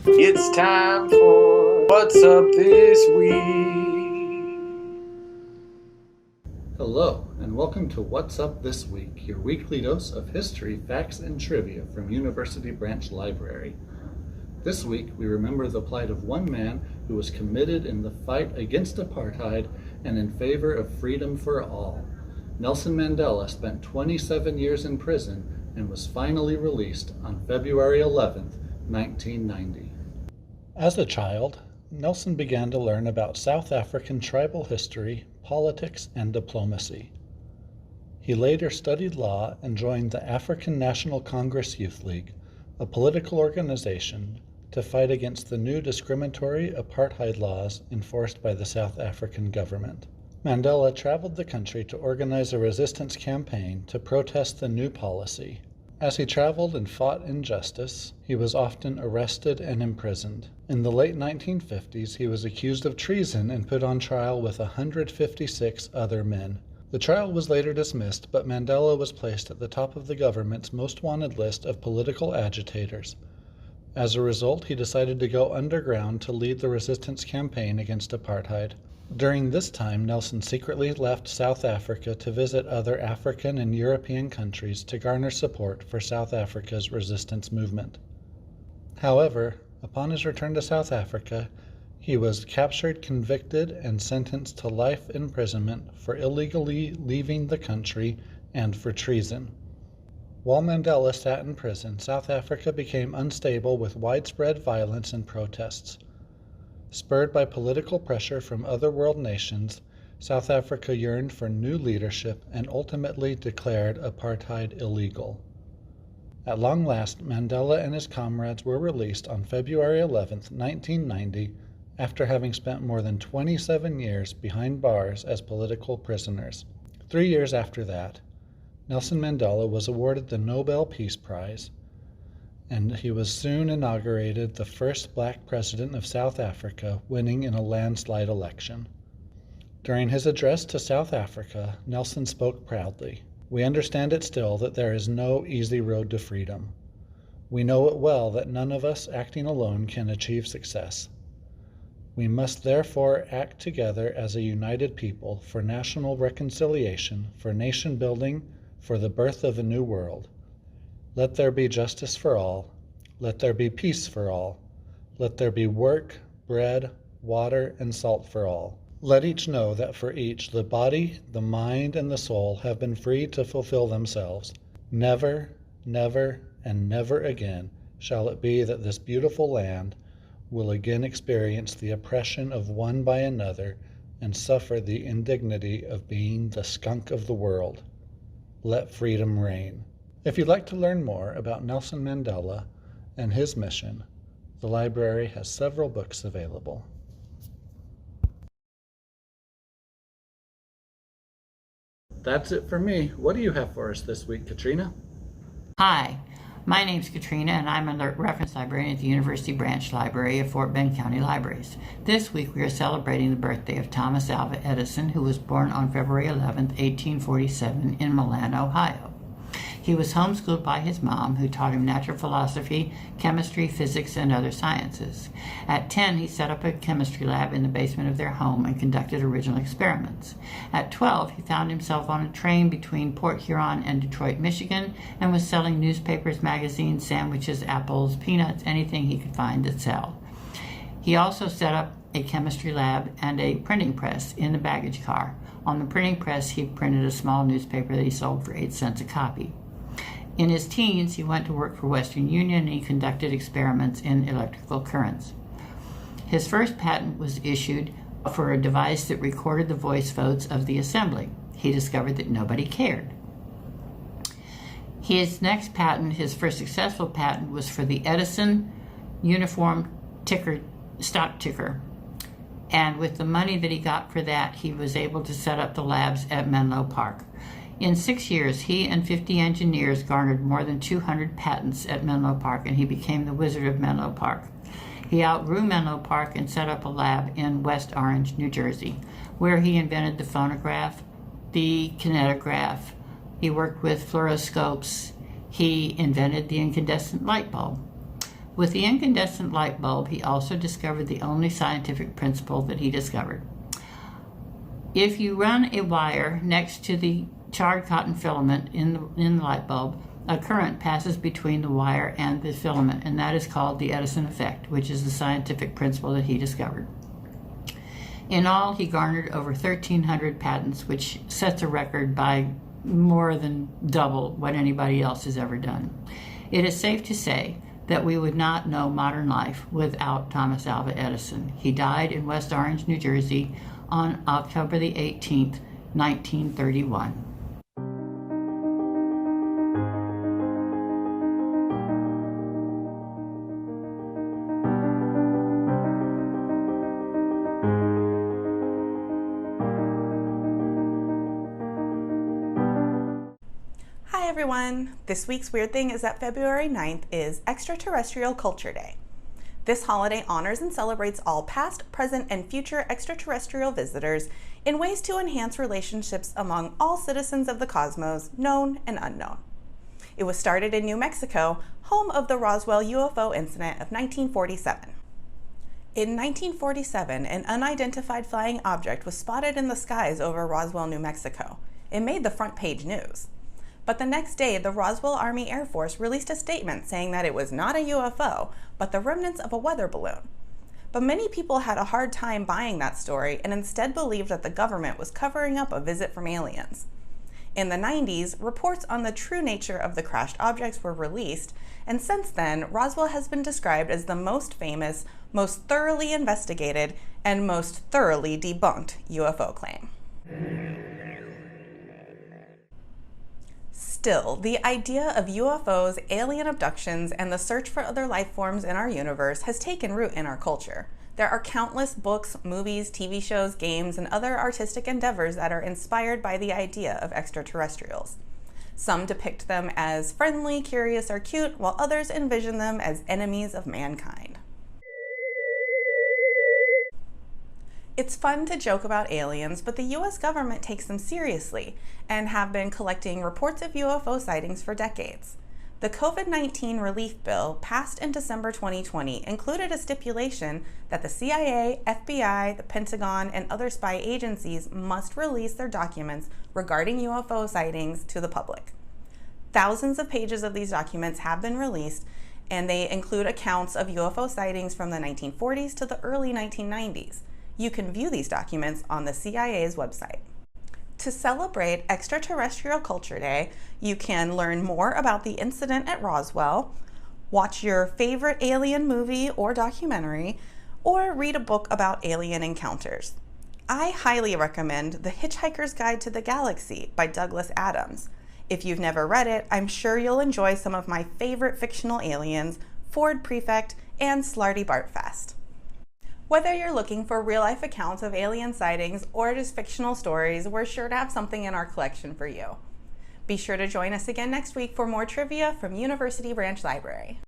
It's time for What's Up This Week. Hello, and welcome to What's Up This Week, your weekly dose of history, facts, and trivia from University Branch Library. This week, we remember the plight of one man who was committed in the fight against apartheid and in favor of freedom for all. Nelson Mandela spent 27 years in prison and was finally released on February 11th, 1990. As a child, Nelson began to learn about South African tribal history, politics, and diplomacy. He later studied law and joined the African National Congress Youth League, a political organization to fight against the new discriminatory apartheid laws enforced by the South African government. Mandela traveled the country to organize a resistance campaign to protest the new policy. As he traveled and fought injustice, he was often arrested and imprisoned. In the late 1950s, he was accused of treason and put on trial with 156 other men. The trial was later dismissed, but Mandela was placed at the top of the government's most wanted list of political agitators. As a result, he decided to go underground to lead the resistance campaign against apartheid. During this time, Nelson secretly left South Africa to visit other African and European countries to garner support for South Africa's resistance movement. However, upon his return to South Africa, he was captured, convicted, and sentenced to life imprisonment for illegally leaving the country and for treason. While Mandela sat in prison, South Africa became unstable with widespread violence and protests. Spurred by political pressure from other world nations, South Africa yearned for new leadership and ultimately declared apartheid illegal. At long last, Mandela and his comrades were released on February 11, 1990, after having spent more than 27 years behind bars as political prisoners. 3 years after that, Nelson Mandela was awarded the Nobel Peace Prize, and he was soon inaugurated the first black president of South Africa, winning in a landslide election. During his address to South Africa, Nelson spoke proudly. "We understand it still that there is no easy road to freedom. We know it well that none of us acting alone can achieve success. We must therefore act together as a united people for national reconciliation, for nation building, for the birth of a new world. Let there be justice for all. Let there be peace for all. Let there be work, bread, water, and salt for all. Let each know that for each the body, the mind, and the soul have been free to fulfill themselves. Never, never, and never again shall it be that this beautiful land will again experience the oppression of one by another and suffer the indignity of being the skunk of the world. Let freedom reign." If you'd like to learn more about Nelson Mandela and his mission, the library has several books available. That's it for me. What do you have for us this week, Katrina? Hi, my name's Katrina, and I'm a reference librarian at the University Branch Library of Fort Bend County Libraries. This week we are celebrating the birthday of Thomas Alva Edison, who was born on February 11, 1847 in Milan, Ohio. He was homeschooled by his mom, who taught him natural philosophy, chemistry, physics, and other sciences. At 10, he set up a chemistry lab in the basement of their home and conducted original experiments. At 12, he found himself on a train between Port Huron and Detroit, Michigan, and was selling newspapers, magazines, sandwiches, apples, peanuts, anything he could find that sold. He also set up a chemistry lab and a printing press in the baggage car. On the printing press, he printed a small newspaper that he sold for 8 cents a copy. In his teens, he went to work for Western Union and he conducted experiments in electrical currents. His first patent was issued for a device that recorded the voice votes of the assembly. He discovered that nobody cared. His next patent, his first successful patent, was for the Edison uniform stock ticker. And with the money that he got for that, he was able to set up the labs at Menlo Park. In 6 years, he and 50 engineers garnered more than 200 patents at Menlo Park, and he became the Wizard of Menlo Park. He outgrew Menlo Park and set up a lab in West Orange, New Jersey, where he invented the phonograph, the kinetograph. He worked with fluoroscopes. He invented the incandescent light bulb. With the incandescent light bulb, he also discovered the only scientific principle that he discovered. If you run a wire next to the charred cotton filament in the light bulb, a current passes between the wire and the filament, and that is called the Edison effect, which is the scientific principle that he discovered. In all, he garnered over 1,300 patents, which sets a record by more than double what anybody else has ever done. It is safe to say that we would not know modern life without Thomas Alva Edison. He died in West Orange, New Jersey on October the 18th, 1931. Hi everyone! This week's weird thing is that February 9th is Extraterrestrial Culture Day. This holiday honors and celebrates all past, present, and future extraterrestrial visitors in ways to enhance relationships among all citizens of the cosmos, known and unknown. It was started in New Mexico, home of the Roswell UFO incident of 1947. In 1947, an unidentified flying object was spotted in the skies over Roswell, New Mexico. It made the front page news. But the next day, the Roswell Army Air Force released a statement saying that it was not a UFO, but the remnants of a weather balloon. But many people had a hard time buying that story and instead believed that the government was covering up a visit from aliens. In the 90s, reports on the true nature of the crashed objects were released, and since then, Roswell has been described as the most famous, most thoroughly investigated, and most thoroughly debunked UFO claim. Still, the idea of UFOs, alien abductions, and the search for other life forms in our universe has taken root in our culture. There are countless books, movies, TV shows, games, and other artistic endeavors that are inspired by the idea of extraterrestrials. Some depict them as friendly, curious, or cute, while others envision them as enemies of mankind. It's fun to joke about aliens, but the US government takes them seriously and have been collecting reports of UFO sightings for decades. The COVID-19 relief bill passed in December 2020 included a stipulation that the CIA, FBI, the Pentagon, and other spy agencies must release their documents regarding UFO sightings to the public. Thousands of pages of these documents have been released, and they include accounts of UFO sightings from the 1940s to the early 1990s. You can view these documents on the CIA's website. To celebrate Extraterrestrial Culture Day, you can learn more about the incident at Roswell, watch your favorite alien movie or documentary, or read a book about alien encounters. I highly recommend The Hitchhiker's Guide to the Galaxy by Douglas Adams. If you've never read it, I'm sure you'll enjoy some of my favorite fictional aliens, Ford Prefect, and Slarty Bartfast. Whether you're looking for real-life accounts of alien sightings or just fictional stories, we're sure to have something in our collection for you. Be sure to join us again next week for more trivia from University Branch Library.